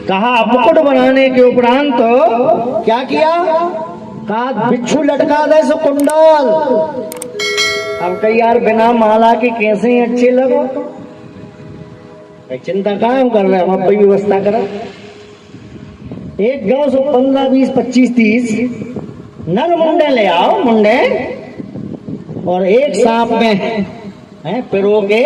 कहा मुकुट बनाने के उपरांत तो क्या किया, कहा बिच्छू लटका दे सो कुंडल। अब कही यार बिना माला के कैसे अच्छे लगो, चिंता काम कर रहे हम, अब कोई व्यवस्था करा। एक गांव से 15, 20, 25, 30 नर मुंडे ले आओ, मुंडे, और एक सांप में पिरो के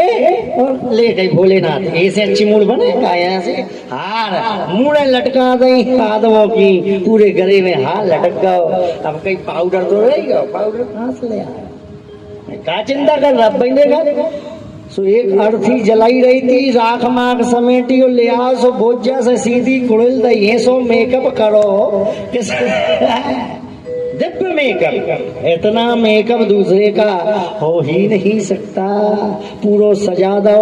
और ले गई भोलेनाथ। ऐसे अच्छी मूड बनेगा यहाँ से हार मुड़े लटका दई कादवों की, पूरे गले में हार लटक गओ। अब कहीं पाउडर तो रहेगा, पाउडर कहाँ से ले आए, क्या चिंता कर रहा बनेगा। सो एक अर्थी जलाई रही थी, राख माख समेटी और ले आओ सो भोज्या से सीधी कुड़िल दई सो मेकअप करो। दिव्य मेकअप, इतना मेकअप दूसरे का हो ही नहीं सकता, पूरा सजा दो।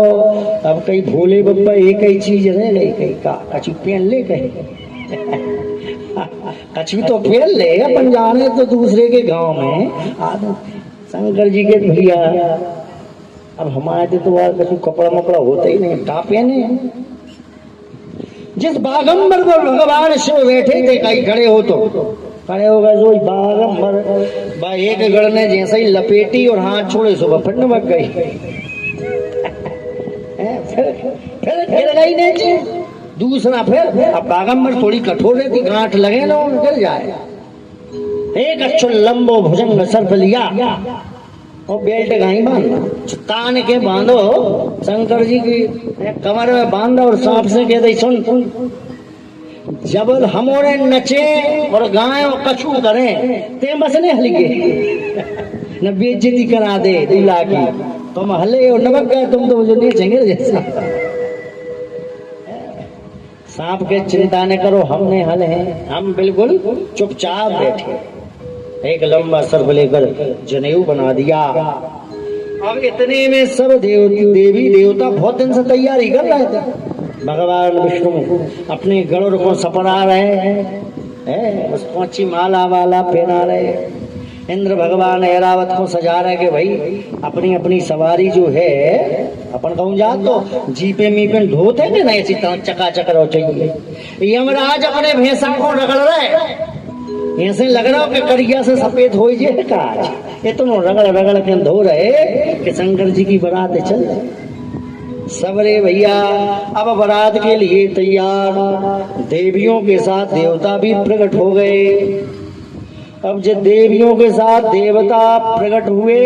अब कहीं भोले बप्पा एक ही चीज रह गई, कहीं का कछु पहन ले, कहीं कछु तो पहन ले। अपन जाने तो दूसरे के गांव में आदत शंकर जी के भैया, अब हमारे तो यार कछु कपड़ा मपड़ा होता ही नहीं, का पहने। जिस बागंबर पर भगवान शिव बैठे थे, कहीं खड़े हो तो खड़े हो गए जो बागंबर एक गढ़ ने जैसे ही लपेटी और हाथ छोड़े सो फटने मच गई। फिर गई नहीं दूसरा, फिर अब बागंबर थोड़ी कठोर रहती, गांठ लगे ना गिर जाए। एक अच्छो लंबो भुजंग सर्प लिया और बेल्ट गाई बांधा, तान के बांधो, शंकर जी की कमर में बांधा और सांप से कहते सुन, जब हमोरे नचे और गाय और कछू करें ते बस ने हल गए न बेइज्जती करा दे दूल्हा की, तुम हले और नमक गए, तुम तो जो नहीं चेंगे जैसा। सांप के चिंता न करो, हमने हल हैं, हम बिल्कुल चुपचाप बैठे। एक लंबा सर्प लेकर जनेऊ बना दिया। अब इतने में सब देवी देवता बहुत दिन से तैयारी कर रहे थे। भगवान विष्णु अपने गरुड़ को सपरा रहे हैं, उस पहुंची माला वाला पहना रहे। इंद्र भगवान ऐरावत को सजा रहे कि भाई अपनी अपनी सवारी जो है, अपन कहूँ जा तो जीपे मीपे ढोते कि नहीं, चकाचक रहो चाहिए। यमराज अपने भैंसा को रगड़ रहे, ऐसे लग रहा हो कि करिया से सफेद हो जाए काज, ये तुम रगड़ रगड़ के धो रहे कि शंकर जी की बारात चल रही। सबरे भैया अब बारात के लिए तैयार, देवियों के साथ देवता भी प्रकट हो गए। अब जब देवियों के साथ देवता प्रकट हुए,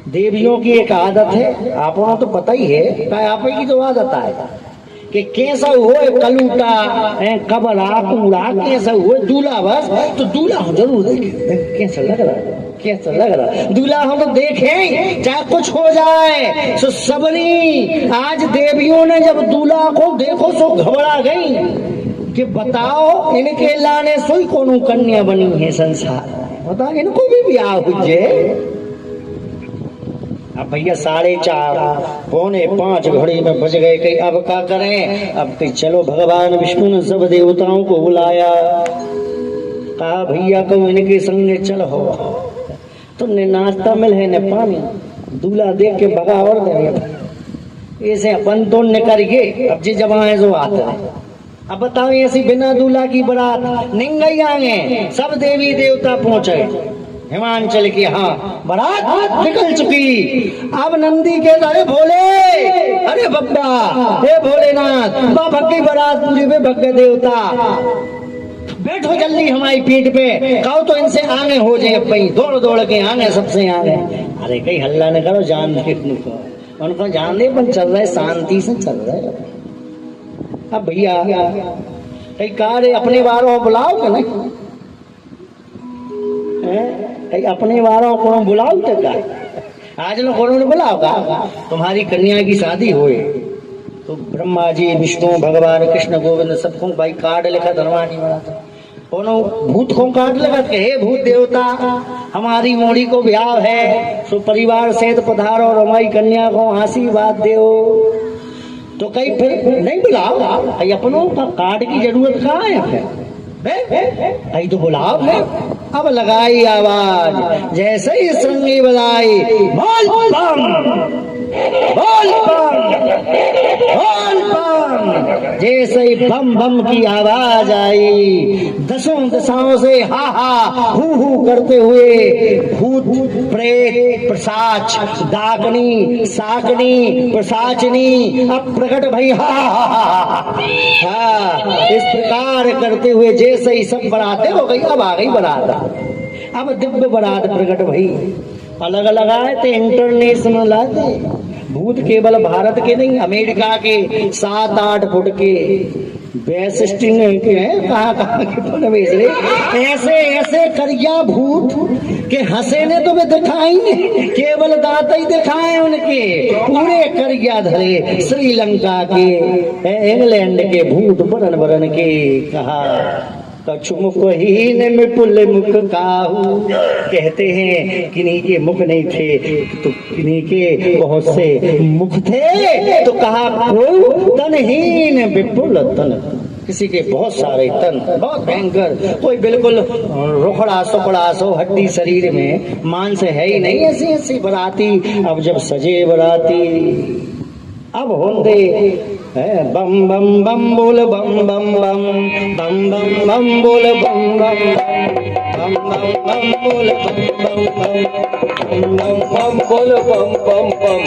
देवियों की एक आदत है, आपको तो पता ही है, आप की तो आदत है कि कैसा हो कलूटा कबरा कूड़ा, कैसा हो दूल्हा, बस तो दूल्हा हम जरूर देखें कैसा लग रहा है, कैसा लग रहा है दूल्हा, हम तो देखें चाहे कुछ हो जाए। सो सबनी आज देवियों ने जब दूल्हा को देखो सो घबरा गई कि बताओ इनके लाने सोई कोनो कन्या बनी है संसार में, बताओ इनको भी ब्याह हो जाए। अब भैया 4:30 पौने 5 घड़ी में बज गए, कहीं अब क्या करें। अब कहीं चलो भगवान विष्णु ने सब देवताओं को बुलाया, कहा भैया को इनके संग चलो, तुमने नाश्ता मिल है न पानी, दूल्हा देख के भगा और दे ऐसे अपन तो निकरिए। अब जी जब आए जो आते हैं, अब बताओ ऐसी बिना दूल्हा की बारात निंगई आए, सब देवी देवता पहुंचे हिमांचल की। हाँ बारात निकल चुकी। अब नंदी के अरे भोले, अरे बब्बा, हे भोलेनाथ, भग गई बारात पूरी में, भग गए देवता, बैठो जल्दी हमारी पीठ पे, कहो तो इनसे आगे हो जाए। भाई दौड़ दौड़ के आगे, सबसे आगे। अरे कहीं हल्ला न करो, जान दे उनको, जान दे, पर चल रहे शांति से चल रहे। अब भैया कहीं कहा रे अपने वालों बुलाओ कि नहीं, अपने वालों को बुलाओ तो क्या, आज लोग को बुलाओ का, तुम्हारी कन्या की शादी हुई तो ब्रह्मा जी विष्णु भगवान कृष्ण गोविंद सबको भाई कार्ड लिखा धर्मानी बना था, भूत को कार्ड लगा के हे भूत देवता हमारी मोड़ी को ब्याह है, सो परिवार सहित पधारो और हमारी कन्या को आशीर्वाद दो। तो कहीं फिर नहीं बुलाओ, अपनों का कार्ड की जरूरत कहाँ है, कहीं तो बुलाओ है। अब लगाई आवाज, जैसे ही संगी बजाई, बोल बम, बोल बम, बोल बम, जैसे ही बम बम की आवाज आई, दसों दिशाओं से हा हा हू करते हुए भूत प्रेत पिशाच डाकनी साकनी पिशाचनी अब प्रकट भई हा इस प्रकार करते हुए जैसे ही सब बरातें हो गई, अब आ गई बारात, अब दिव्य बारात प्रकट भई। अलग अलग आए थे, इंटरनेशनल आए थे भूत, केवल भारत के नहीं, अमेरिका के 7-8 फुट के बेसिस्टिंग के हैं, कहाँ के तो भेज रहे ऐसे ऐसे करिया भूत के हंसे ने तो वे दिखाई नहीं, केवल दांत ही दिखाए उनके, पूरे करिया धरे श्रीलंका के इंग्लैंड के भूत बरन बरन के। कहा कछु मुखहीन में पुल मुख काहू, कहते हैं किन्हीं के मुख नहीं थे तो किन्हीं के बहुत से मुख थे, तो कहा तनहीन विपुल तन, किसी के बहुत सारे तन, बहुत भयंकर, कोई बिल्कुल रोखड़ा सुखड़ा सो हड्डी शरीर में, मांस है ही नहीं, ऐसी ऐसी बराती। अब जब सजे बराती अब होंदे बम बम बम बोल बम बम बम बम बम बम बोल बम बम बम बम बम बोल बम बम बम बम बम बोल बम बम बम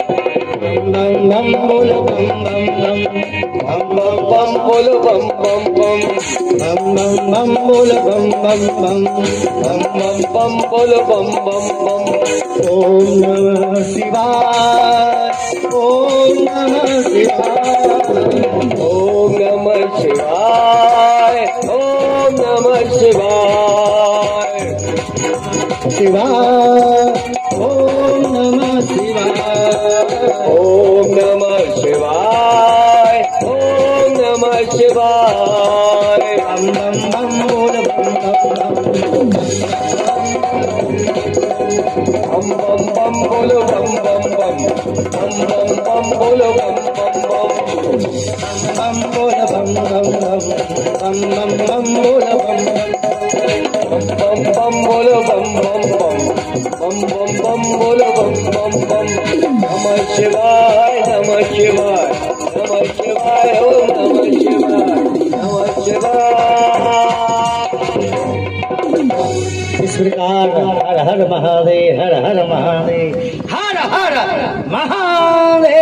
बम बम बोल बम बम बम बोल बम बम बम बोल बम बम बम बोल बम बम बम। ओम नमः शिवाय, ओम नमः शिवाय, ओम नमः शिवाय, ओम नमः शिवाय, शिवाय, ओम नमः शिवाय, ओम नमः शिवाय, ओम नमः शिवाय, बम बम बम बोल बम बम बम बम बोल बम बम बम बम बम बोल बम बम बोल बम बम बम बोल बम बोल बम बम बोल बम बम। नमः शिवाय, नमः शिवाय, नमः शिवाय, ओम नमः शिवाय, नमः शिवाय। इस प्रकार हर हर महादेव, हर हर महादेव, हर हर महादेव,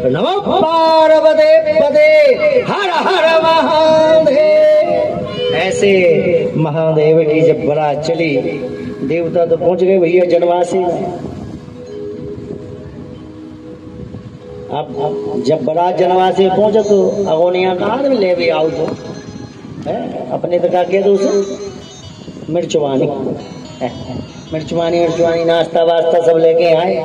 नमो पार्वते पदे, हर हर महादेव। ऐसे महादेव की जब बारात चली, देवता तो पहुंच गए भैया जनवासी। अब जब बारात जनवासी पहुंचे तो अगोनिया कहा ले भी आओ तो अपने तक के तो उसे मिर्चवानी मिर्चवानी नाश्ता वास्ता सब लेके आए।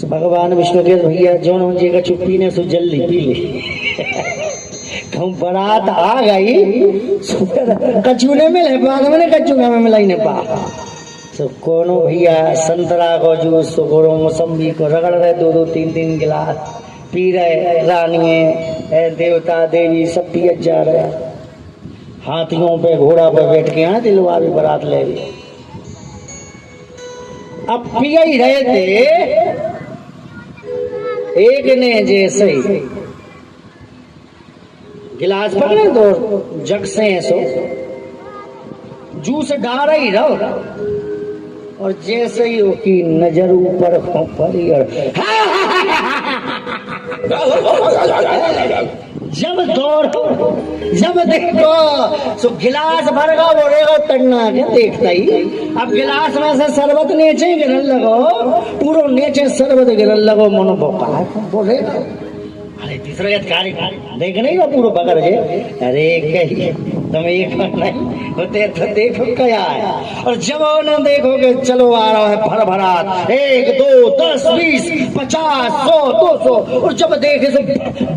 भगवान विष्णु के भैया जो जी का चुप्पी ने सो जल्दी पी ले कहूँ बारात आ गई, कच्चू ने मिले बाद में कच्चू में मिला ही नहीं पा। तो कोनो भैया संतरा को जूस तो कोनो मौसम्बी को रगड़ रहे, 2-3 गिलास पी रहे, रानिये देवता देवी सब पिए जा रहे, हाथियों पे घोड़ा पे बैठ के यहाँ दिलवा भी बारात ले गए। अब पिया ही रहे थे, एक ने जैसे ही गिलास पकड़े तो जग से सो जूस डाल ही रहो, और जैसे ही उसकी नजर ऊपर पड़ी और जब दौड़ो जब देखो तो गिलास भर गो बोलेगा तन्ना के देखता ही। अब गिलास में से शरबत नीचे गिरन लगो, पूरा नीचे शरबत गिरन लगो, मनो बोका बोले अरे तीसरा कार्य देख नहीं हो पूरा पकड़ के, अरे कही तुम एक नहीं होते तो देखो क्या है। और जब न देखोगे चलो आ रहा है भर भरात, 1 2 10 20 50 100 200, और जब देखे तो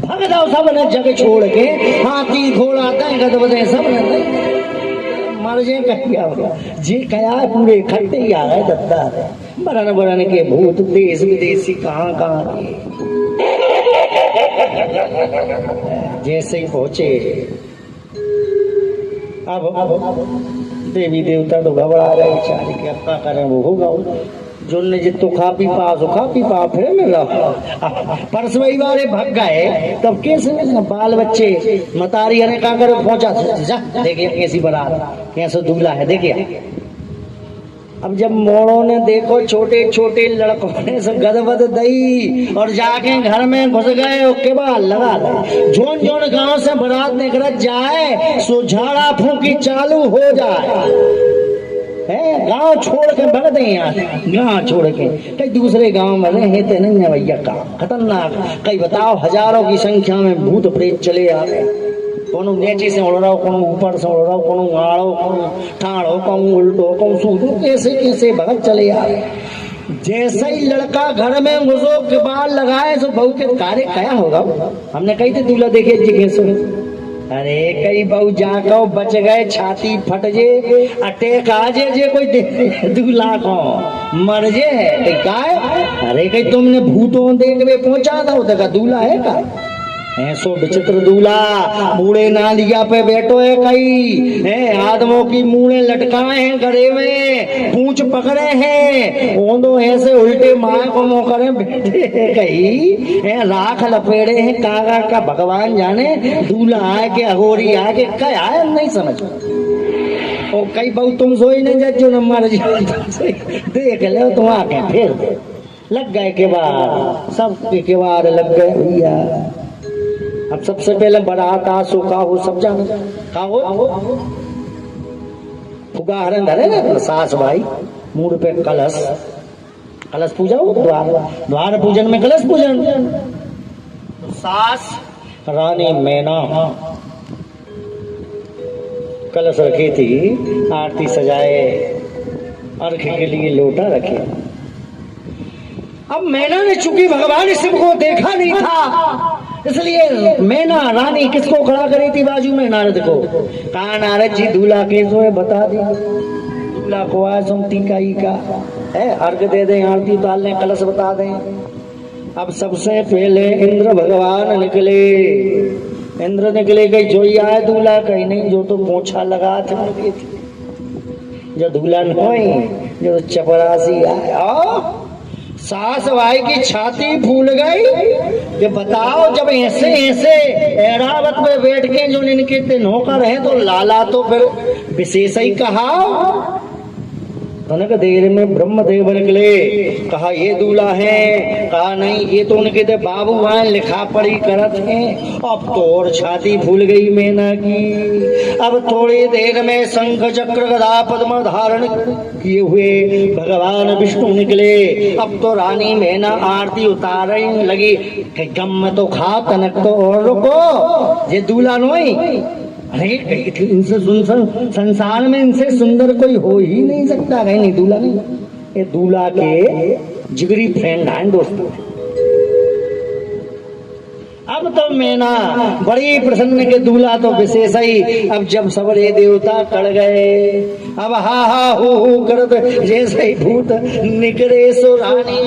भग जाओ सब ने जगह छोड़ के, हाथी घोड़ा दंग बदे सब ने मर जे कहिया जी कया पूरे इकट्ठे ही आ गए दत्ता बरन बरन के भूत देश विदेशी कहाँ के। जैसे ही पहुंचे अब देवी देवता तो घबरा गए बेचारे कि अब क्या करें, वो होगा जो ने जितो खा पी पा फिर मिला परसों वाले भाग गए तब कैसे बाल बच्चे मतारी अरे का कर पहुंचा जा देखिए कैसी बारात कैसे दूल्हा है देखिए। अब जब मोड़ों ने देखो छोटे छोटे लड़कों ने से गदबद दई और जाके घर में घुस गए के बाद लगा जोन जोन गांव से बारात निकल जाए सो झाड़ा फूंकी चालू हो जाए है गांव छोड़ के भग दे यहाँ गांव छोड़ के कई दूसरे गांव में रहे थे नहीं है भैया का खतरनाक कई बताओ हजारों की संख्या में भूत प्रेत चले आ गए कोनो नीचे से उड़ रहा हो कोनो ऊपर से उड़ रहा हो कोनो आड़ो कोनो ठाड़ो कोनो उल्टो कोनो सूदो कैसे कैसे भगत चले आ रहे। जैसे ही लड़का घर में घुसो के बाल लगाए तो बहू के कार्य क्या होगा हमने कही थे दूल्हा देखे जी कैसे अरे कई बहू जाको बच गए छाती फट जे अटैक आ जे कोई दूल्हा को मर जे का अरे कई तुमने भूतों देखने पहुंचा था देखा दूल्हा है का ऐसो विचित्र दूल्हा बूढ़े नालिया पे बैठो है कई है आदमों की मूड़े लटकाए हैं गले में पूंछ पकड़े हैं ओंदो ऐसे उल्टे माए को मुंह करे बैठे हैं कई है राख लपेड़े हैं कागा का भगवान जाने दूल्हा आए के अघोरी आए के क्या आए नहीं समझ और कई बहु तुम सोई नहीं जो न मर जाए देख लो तुम आके फिर लग गए के बाद सब के बार लग गए भैया। अब सबसे पहले बारात आसो का हो सब जानो का हो फुगा हरण धरे ना सास भाई मूड पे कलश कलश पूजा हो द्वार पूजन में कलश पूजन सास रानी मैना कलश रखी थी आरती सजाए अर्घ के लिए लोटा रखे। अब मैना ने चूंकि भगवान शिव को देखा नहीं था इसलिए मैना रानी किसको खड़ा करी थी बाजू में नारद को कहा नारद जी दूल्हा कैसो है बता दी दूल्हा को आए सुमती का ही का है अर्घ दे दे आरती डाल लें कलश बता दें। अब सबसे पहले इंद्र भगवान निकले इंद्र निकले गई जो ही आए दूल्हा कहीं नहीं जो तो पोछा लगा थे जो दुल्हन हुई जो चपरासी आए सास भाई की छाती फूल गई कि बताओ जब ऐसे ऐसे ऐरावत में बैठ के जो इनके नौकर है तो लाला तो फिर विशेष ही कहा देर में ब्रह्मदेव निकले कहा ये दूल्हा है कहा नहीं ये तो उनके तो बाबू आए लिखा पढ़ी करत हैं। अब तो और छाती फूल गई मैना की। अब थोड़ी देर में शंख चक्र गदा पद्म धारण किए हुए भगवान विष्णु निकले। अब तो रानी मैना आरती उतारने लगी कि गम में तो खा तनक तो और रुको ये दूल्हा नोई अरे इनसे संसार में इनसे सुंदर कोई हो ही नहीं सकता कहीं नहीं दूल्हा नहीं ये दूल्हा के जिगरी फ्रेंड हैं दोस्तों। अब तो मैना बड़ी प्रसन्न के दूल्हा तो विशेष ही। अब जब सबरे देवता कड़ गए अब हा हा हो करत जैसे ही भूत निकले सो रानी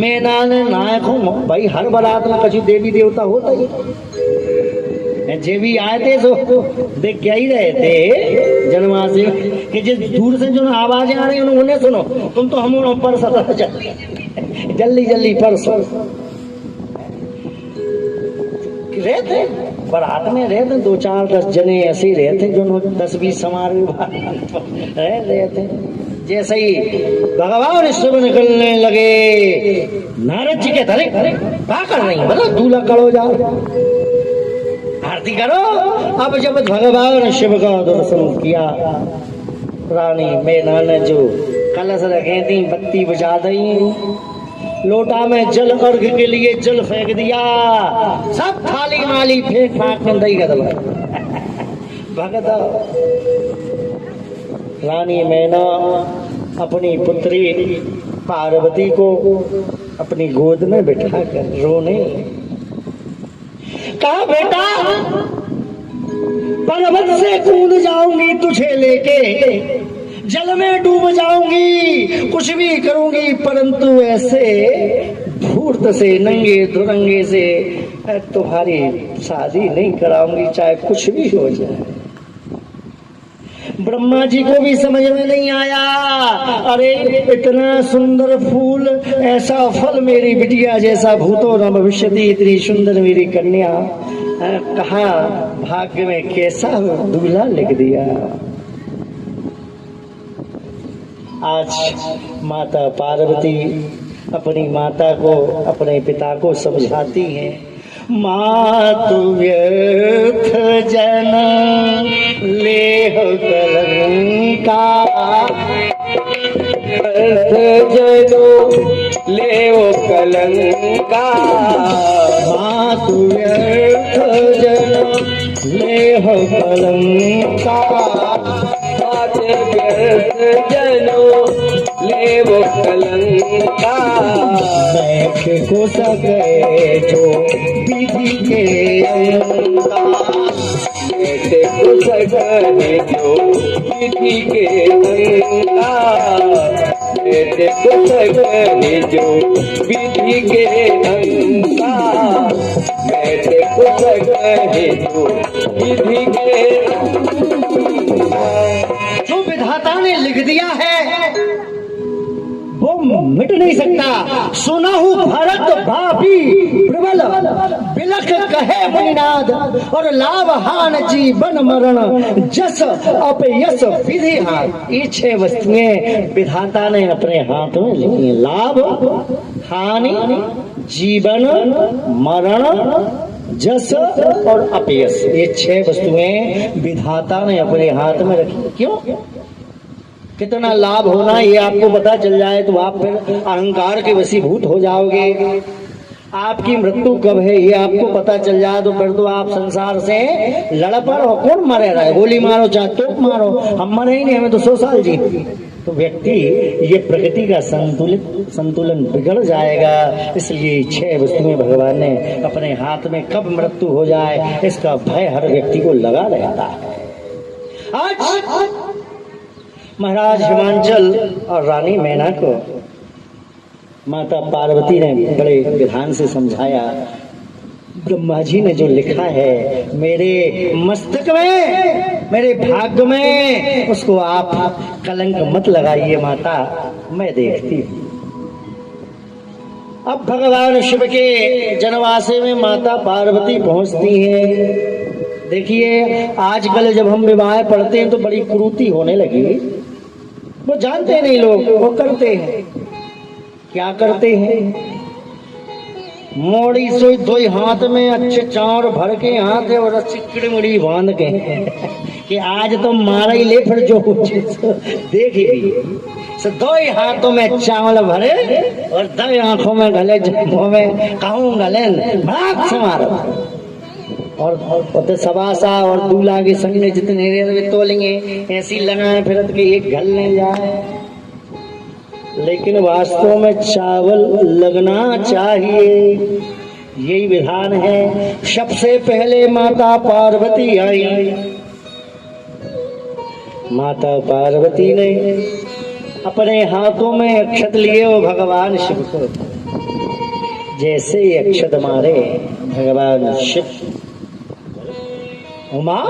मैना ने नायक हो भाई हर बारात में कछु देवी देवता होता ही जे भी आए थे सो देख क्या ही रहे थे जनवासी कि जिस दूर से जो आवाजें आ रही उन्हें सुनो तुम तो हम पर सता जल्दी जल्दी पर रहते बारात में रहते 2-4-10 जने ऐसे ही रहते जो 10-20 समारोह रहे थे। जैसे ही भगवान शिव निकलने लगे नारद जी के धरे क्या कर रही बोला दूल्हा करो जाओ आरती करो। अब जब भगवान शिव का दर्शन किया रानी मैना ने जो कलश रखे थी बत्ती बुझा दी लोटा में जल अर्घ के लिए जल फेंक दिया सब थाली माली फेंक फाक में दही गदल भगत रानी मैना अपनी पुत्री पार्वती को अपनी गोद में बिठा कर रोने कहा बेटा पर्वत से कूद जाऊंगी तुझे लेके जल में डूब जाऊंगी कुछ भी करूंगी परंतु ऐसे धूर्त से नंगे दुरंगे से तुम्हारी शादी नहीं कराऊंगी चाहे कुछ भी हो जाए। ब्रह्मा जी को भी समझ में नहीं आया। अरे इतना सुंदर फूल, ऐसा फल, मेरी बिटिया जैसा भूतो न भविष्यति, इतनी सुंदर मेरी कन्या, कहा भाग्य में कैसा दूल्हा लिख दिया। आज माता पार्वती अपनी माता को, अपने पिता को समझाती हैं, मातु व्यर्थ जन लेह कलंका, जनो लेव कलंका, मातु व्यर्थ जन लेह कलंका, व्यर्थ जनो लेव कलंका, बैठ को सके जो विधि के अंका, बैठ को सके जो विधि के अंका, बैठ को सके जो विधि के अंका, बैठ को सके जो विधि के अंका। जो विधाता ने लिख दिया है वो मिट नहीं सकता। सुनाहु भरत भाभी प्रबल बिलख कहे मुनिनाद, और लाभ हान जीवन मरण जस अपयस विधि हाथ। ये 6 वस्तुएं विधाता ने अपने हाथ में लिखी हैं। लाभ, हानि, जीवन, मरण, जस और अपयस, ये 6 वस्तुएं विधाता ने अपने हाथ में रखी। क्यों? कितना लाभ होना ये आपको पता चल जाए तो आप फिर अहंकार के वशीभूत हो जाओगे। आपकी मृत्यु कब है ये आपको पता चल जाए तो फिर तो आप संसार से लड़ पड़ो। कौन मरे रहे, गोली मारो चाहे तोप मारो, हम मरे ही नहीं, हमें तो 100 साल जी। तो व्यक्ति ये प्रकृति का संतुलन बिगड़ जाएगा। इसलिए 6 वस्तुएं भगवान ने अपने हाथ में, कब मृत्यु हो जाए इसका भय हर व्यक्ति को लगा रहता है। आज महाराज हिमांचल और रानी मैना को माता पार्वती ने बड़े विधान से समझाया। ब्रह्मा जी ने जो लिखा है मेरे मस्तक में, मेरे भाग्य में, उसको आप कलंक मत लगाइए माता, मैं देखती हूँ। अब भगवान शिव के जनवासे में माता पार्वती पहुंचती हैं। देखिए आजकल जब हम विवाह पढ़ते हैं तो बड़ी क्रूरती होने लगी। वो जानते नहीं लोग, वो करते हैं। क्या करते हैं? मोड़ी सोई 2 हाथ में अच्छे चार भर के हाथ है और अच्छी किड़मुड़ी बांध के कि आज तो मारा ही ले, फिर जो देखिए 2 हाथों में चावल भरे और 2 आंखों में गले, जंघों में कहूँ गले भाग से मारो। और सबासा और दूल्हा के संग में जितने तोलेंगे ऐसी लगाए फिरत के एक घल नहीं जाए। लेकिन वास्तव में चावल लगना चाहिए, यही विधान है। सबसे पहले माता पार्वती आई। माता पार्वती ने अपने हाथों में अक्षत लिए वो भगवान शिव को, जैसे ही अक्षत मारे भगवान शिव, उमा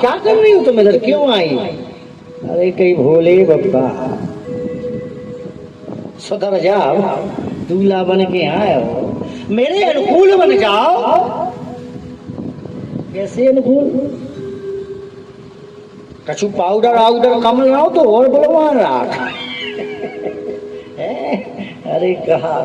क्या कर रही हो तुम, इधर क्यों आई? अरे कहीं भोले बप्पा सुधर जाओ, दूल्हा बन के आए हो, मेरे अनुकूल बन जाओ। कैसे अनुकूल? कछु पाउडर आउडर कम लाओ तो और बलवान राख। अरे कहा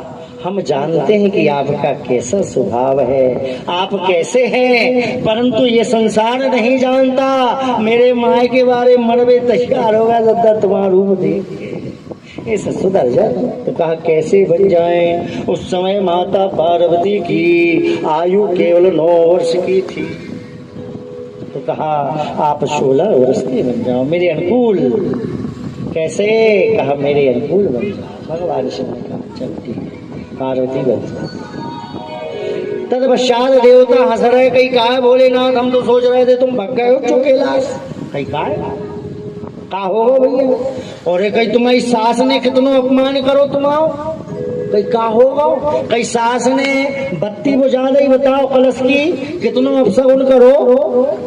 हम जानते हैं कि आपका कैसा स्वभाव है, आप कैसे हैं, परंतु ये संसार नहीं जानता। मेरे माए के बारे मरवे तैयार होगा दादा तुम्हारा रूप देख ऐसा सुधर जा। तो कहा कैसे बन जाएं? उस समय माता पार्वती की आयु केवल 9 वर्ष की थी। तो कहा आप 16 वर्ष के बन जाओ मेरे अनुकूल। कैसे? कहा मेरे अनुकूल बन जाओ। भगवान शिव ने कहा चल ठीक है, पार्वती बन जाओ। तत्पश्चात देवता हंस रहे, कहीं कहा भोलेनाथ हम तो सोच रहे थे तुम भग गए हो चौकेलाश, कहीं कहा होगा भैया। और कहीं तुम्हारी सास ने कितना अपमान करो तुम आओ, कई का होगा, कई सास ने बत्ती बुझा दी, बताओ कलश की कितनों अपशगुन करो।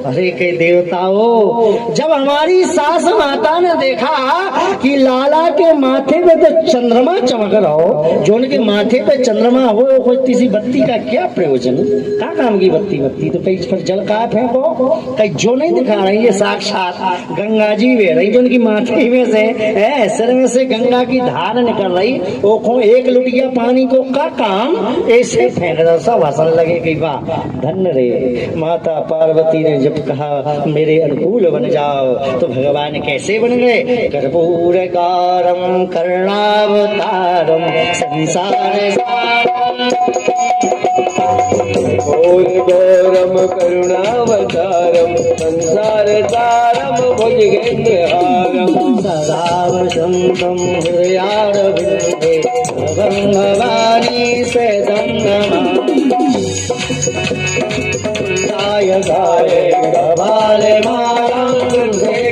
अरे कई देवताओं, जब हमारी सास माता ने देखा कि लाला के माथे पे तो चंद्रमा चमक रहा हो, जो उनके माथे पे चंद्रमा हो, कोई किसी बत्ती का क्या प्रयोजन, क्या काम की बत्ती, बत्ती तो कई पर जल का फेंको, कई जो नहीं दिखा रही है साक्षात गंगा जी वे रही, जो उनकी माथे में से सिर में से गंगा की धार निकल रही, वो एक लुटिया पानी को का काम ऐसे फेंक दो, सब हंसने लगे कि वाह धन्य रे। माता पार्वती ने जब कहा मेरे अनुकूल बन जाओ, तो भगवान कैसे बन गए, कर्पूर गौरम करुणावतारम संसार गौरम करुणावतारम संसार तारम भुजगेन्द्रहारम सदा वसंतम हृदयारविंदे भवानी सदं नमामि। गाय गवाले मालां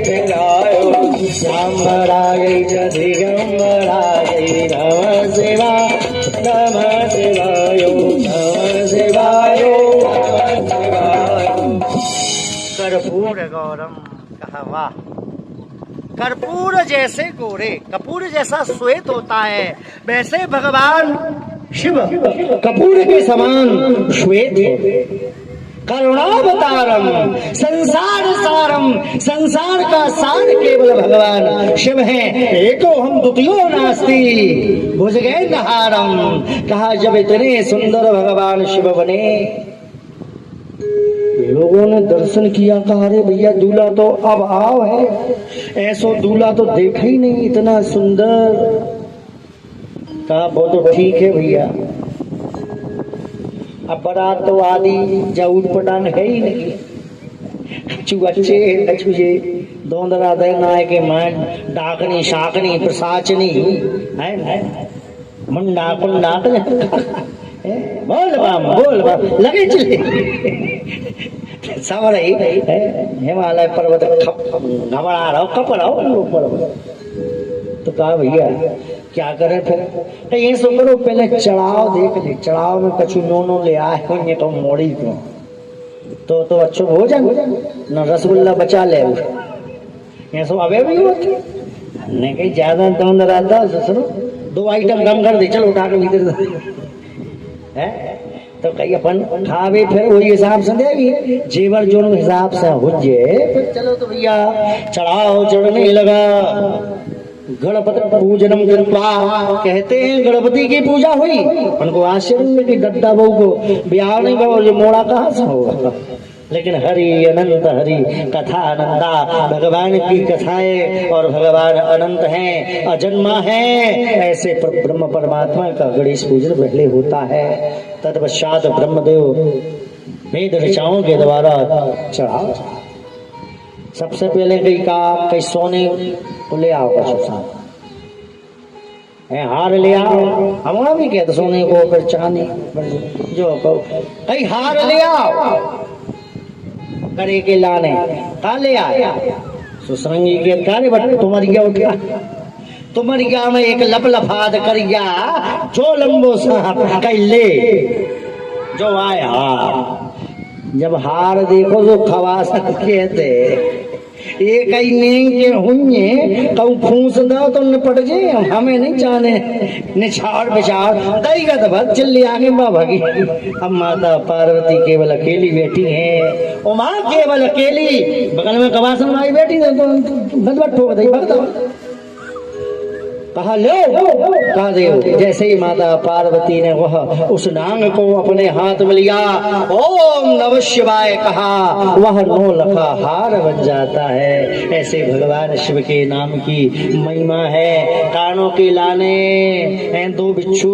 खिलायो, श्यामराय च दिगंबराय नमः शिवाय, नमः शिवाय, नमः शिवाय, नमः शिवाय। कर्पूर गौरम, कहा वाह, कर्पूर जैसे गोरे, कपूर जैसा श्वेत होता है, वैसे भगवान शिव कपूर के समान श्वेत हो। करुणावतारम संसार सारम, संसार का सार केवल भगवान शिव है, एको हम द्वितीयो नास्ति भुजगेन्द्रहारम। कहा जब इतने सुंदर भगवान शिव बने, लोगों ने दर्शन किया, कहा अरे भैया दूल्हा तो अब आओ है, ऐसो दूल्हा तो देखा ही नहीं इतना सुंदर। कहा वो तो ठीक है भैया, अब बारात तो आदि जाऊद पटान है ही नहीं, कछु अच्छे कछु जे दोंदरा देना है के मान डाकनी शाकनी प्रसाचनी है मुंडा कुंडा बोल बाम लगे चले सब रही हिमालय पर्वत घबरा रहा कप रहा हो। तो कहा भैया क्या करे फिर, तो ये सो करो पहले चढ़ाव देख ले, चढ़ाव में कछु नोनो ले आए होंगे तो मोड़ी तो अच्छो हो जाए न, रसगुल्ला बचा ले ये सो अबे भी होते नहीं कहीं ज्यादा दम रहता। सुनो 2 आइटम कम कर दे, चलो उठा के भीतर है तो कहीं अपन खावे फिर वही हिसाब से देगी, जेवर जो हिसाब से हो जाए। चलो तो भैया चढ़ाओ चढ़ने लगा। गणपति पूजनम कृत्वा, कहते हैं गणपति की पूजा हुई, उनको आश्चर्य कि गद्दा बहू को ब्याह नहीं करो, ये मोड़ा कहाँ से होगा। लेकिन हरि अनंत हरि कथा अनंता, भगवान की कथाएं और भगवान अनंत हैं, अजन्मा है। ऐसे ब्रह्म परमात्मा का गणेश पूजन पहले होता है, तत्पश्चात ब्रह्मदेव वेद ऋचाओं के द्वारा चढ़ाओ। सबसे पहले कई सोने को ले आओ, हार ले आओ, हमारा भी कहते सोने को, फिर चांदी जो कई हार ले आओ करे के लाने का ले आया सुसरंगी के कार्य बट तुम्हारी क्या उठा, तुम्हारी क्या में एक लप लफाद कर गया जो लंबो साहब कई ले जो आया। जब हार देखो तो खवास कहते ये कई नहीं के हुए कहूँ फूस दो तो निपट जे, हमें नहीं जाने निछाड़ बिछाड़ दई का दबा चिल्ली आगे भागी। अब माता पार्वती केवल अकेली बैठी है, उमा केवल अकेली, बगल में कवासन माई बैठी है तो बदबट ठोक दई भगत। कहा लो कहा दे, जैसे ही माता पार्वती ने वह उस नांग को अपने हाथ में लिया, ओम नमः शिवाय कहा, वह 9 लखा हार बन जाता है। ऐसे भगवान शिव के नाम की महिमा है। कानों के लाने 2 बिच्छू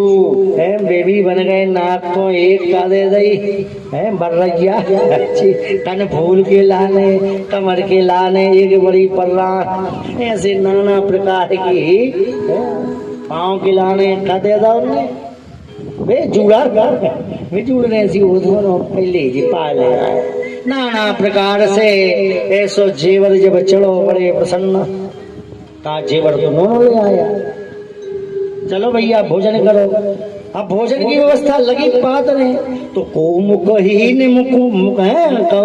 बेबी बन गए, नाक को एक का दे दी बर्रैया, कन फूल के लाने, कमर के लाने एक बड़ी पर्रा, ऐसे नाना प्रकार की पाँव के लाने का दे दो वे जुड़ा वे जुड़ने से दोनों पहले जी पा ले नाना प्रकार से ऐसो जेवर जब चढ़ो बड़े प्रसन्न का जेवर तो दोनों ले आया। चलो भैया भोजन करो। अब भोजन की व्यवस्था लगी बात ने तो को मुखहीन मुख है को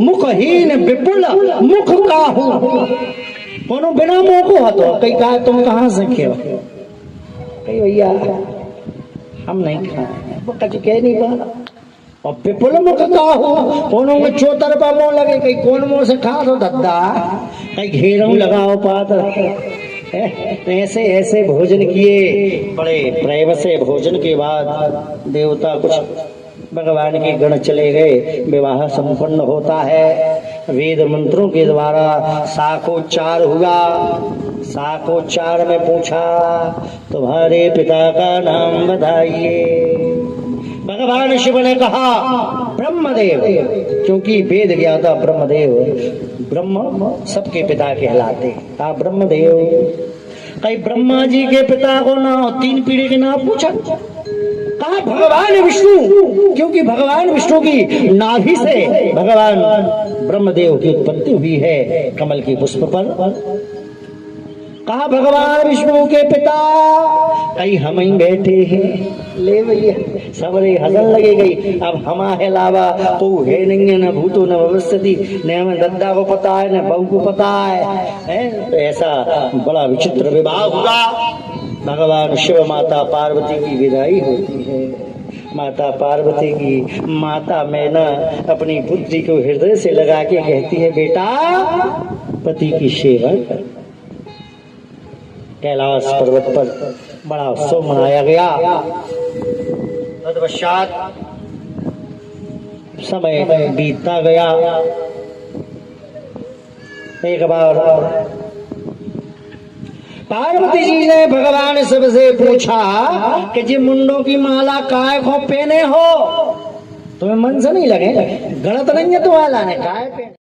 मुखहीन विपुल मुख काहू कोनो बिना मुंह को हतो कई कहा तुम कहाँ से खेव कई भैया हम नहीं खाए वो कच कह नहीं पा और विपुल मुख काहू कोनो में चौतर पर मुंह लगे कई कौन मुंह से खा तो दद्दा कई घेरों लगाओ पात ऐसे ऐसे भोजन किए बड़े प्रेम से भोजन के बाद देवता कुछ भगवान के गण चले गए। विवाह संपन्न होता है वेद मंत्रों के द्वारा शाखोच्चार हुआ। शाखोच्चार में पूछा तुम्हारे पिता का नाम बताइए। भगवान शिव ने कहा ब्रह्मदेव क्योंकि वेद ज्ञाता ब्रह्मदेव ब्रह्म सबके पिता कहलाते। कहा ब्रह्मदेव कहीं ब्रह्मा जी के पिता को ना 3 पीढ़ी के नाम पूछा। कहा भगवान विष्णु क्योंकि भगवान विष्णु की नाभि से भगवान ब्रह्मदेव की उत्पत्ति हुई है कमल के पुष्प पर। कहा भगवान विष्णु के पिता कहीं हम ही बैठे हैं। ले भैया सबरे हसन लगे गई। अब हमारे अलावा को है नहीं है न भूतो न भविष्यति न हमें दद्दा को पता है न बहू को पता है। तो ऐसा बड़ा विचित्र विवाह हुआ। भगवान शिव माता पार्वती की विदाई होती है। माता पार्वती की माता मैना अपनी बुद्धि को हृदय से लगा के कहती है बेटा पति की सेवा कर। कैलाश पर्वत पर बड़ा उत्सव मनाया गया। तत्पश्चात समय बीतता गया। एक बार पार्वती जी ने भगवान शिव से पूछा कि जी मुंडों की माला काय को पहने हो तुम्हें मन से नहीं लगे गलत नहीं है तुम्हारा काय पहने